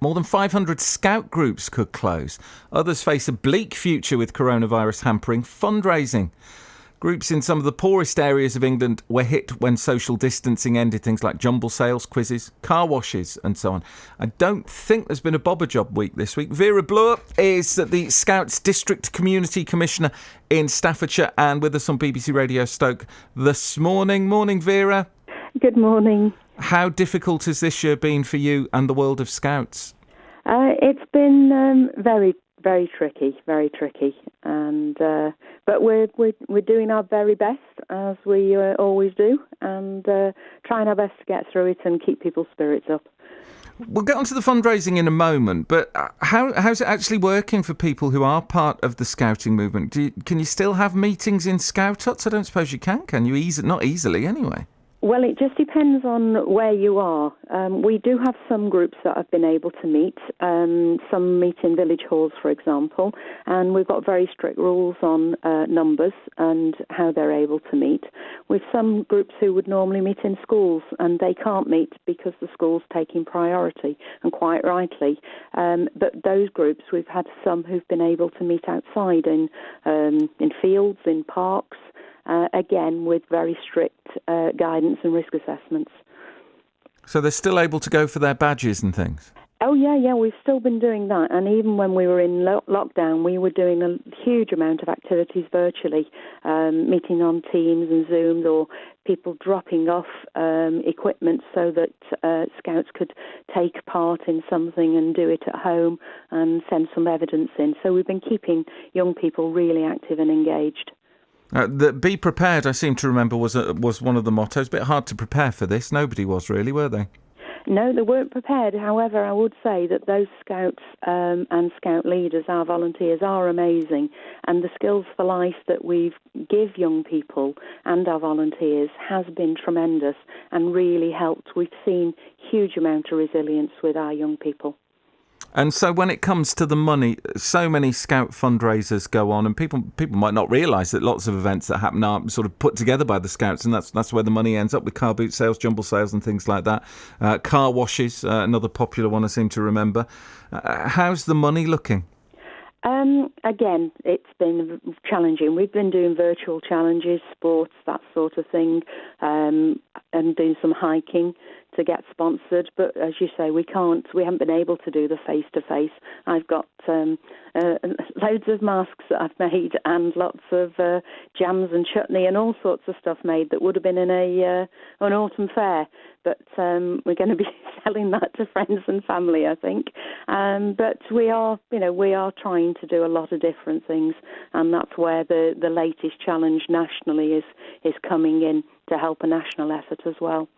More than 500 scout groups could close. Others face a bleak future with coronavirus hampering fundraising. Groups in some of the poorest areas of England were hit when social distancing ended, things like jumble sales, quizzes, car washes and so on. I don't think there's been a bobber job week this week. Vera Bloor is the Scouts District Community Commissioner in Staffordshire and with us on BBC Radio Stoke this morning. Morning, Vera. Good morning. How difficult has this year been for you and the world of Scouts? It's been very tricky, and but we're doing our very best, as we always do, and trying our best to get through it and keep people's spirits up. We'll get onto the fundraising in a moment, but how's it actually working for people who are part of the scouting movement? Can you still have meetings in scout huts? I don't suppose you can you? Not easily, anyway. Well, it just depends on where you are. We do have some groups that have been able to meet. Some meet in village halls, for example, and we've got very strict rules on numbers and how they're able to meet. With some groups who would normally meet in schools, and they can't meet because the school's taking priority, and quite rightly. But those groups, we've had some who've been able to meet outside in fields, in parks, again, with very strict guidance and risk assessments. So they're still able to go for their badges and things? Oh, yeah, we've still been doing that. And even when we were in lockdown, we were doing a huge amount of activities virtually, meeting on Teams and Zooms, or people dropping off equipment so that Scouts could take part in something and do it at home and send some evidence in. So we've been keeping young people really active and engaged. Be prepared, I seem to remember, was one of the mottos. A bit hard to prepare for this. Nobody was really, were they? No, they weren't prepared. However, I would say that those Scouts and Scout leaders, our volunteers, are amazing. And the skills for life that we give young people and our volunteers has been tremendous and really helped. We've seen huge amount of resilience with our young people. And so when it comes to the money, so many Scout fundraisers go on, and people might not realise that lots of events that happen are sort of put together by the Scouts, and that's where the money ends up, with car boot sales, jumble sales and things like that. Car washes, another popular one I seem to remember. How's the money looking? Again, it's been challenging. We've been doing virtual challenges, sports, that sort of thing, and doing some hiking to get sponsored. But as you say, we haven't been able to do the face-to-face. I've got loads of masks that I've made and lots of jams and chutney and all sorts of stuff made that would have been in an autumn fair. But we're going to be selling that to friends and family, I think. But we are trying to do a lot of different things, and that's where the latest challenge nationally is coming in to help a national effort as well.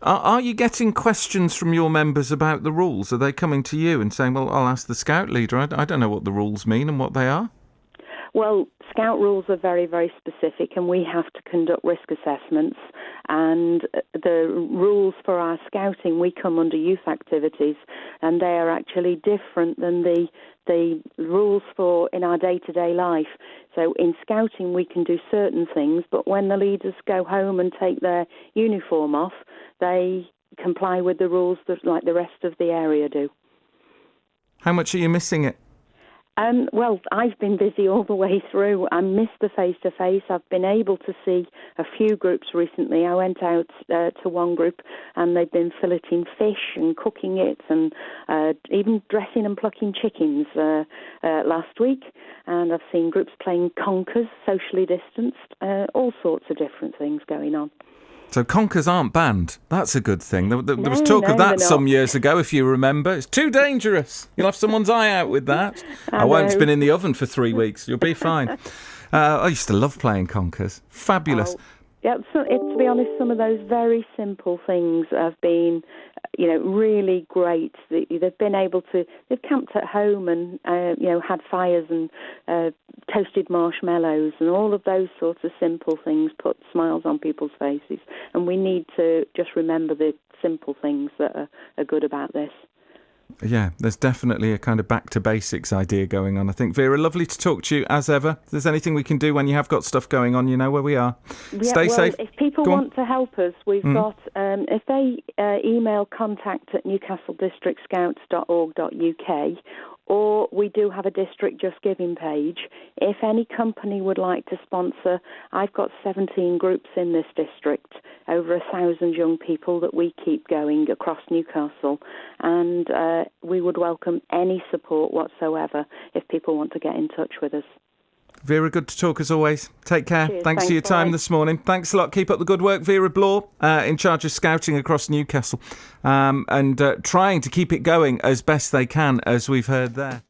Are you getting questions from your members about the rules? Are they coming to you and saying, well, I'll ask the Scout leader, I don't know what the rules mean and what they are? Well, Scout rules are very, very specific, and we have to conduct risk assessments. And the rules for our scouting, we come under youth activities, and they are actually different than the rules for in our day-to-day life. So in scouting, we can do certain things, but when the leaders go home and take their uniform off, they comply with the rules like the rest of the area do. How much are you missing it? Well, I've been busy all the way through. I missed the face-to-face. I've been able to see a few groups recently. I went out to one group, and they'd been filleting fish and cooking it, and even dressing and plucking chickens last week. And I've seen groups playing conkers, socially distanced, all sorts of different things going on. So conkers aren't banned. That's a good thing. There was talk of that some years ago, if you remember. It's too dangerous. You'll have someone's eye out with that. I won't. It's been in the oven for 3 weeks. You'll be fine. I used to love playing conkers. Fabulous. Oh. Yeah, to be honest, some of those very simple things have been, really great. They've been able to, they've camped at home and, had fires and toasted marshmallows, and all of those sorts of simple things put smiles on people's faces. And we need to just remember the simple things that are good about this. Yeah, there's definitely a kind of back to basics idea going on, I think. Vera, lovely to talk to you as ever. If there's anything we can do when you have got stuff going on, you know where we are. Yeah, Stay safe. If people want to help us, we've got, if they email contact@newcastledistrictscouts.org.uk, or we do have a District Just Giving page. If any company would like to sponsor, I've got 17 groups in this district, over 1,000 young people that we keep going across Newcastle, and we would welcome any support whatsoever if people want to get in touch with us. Vera, good to talk as always. Take care. Cheers. Thanks for your time this morning. Thanks a lot. Keep up the good work. Vera Bloor, in charge of scouting across Newcastle, and trying to keep it going as best they can, as we've heard there.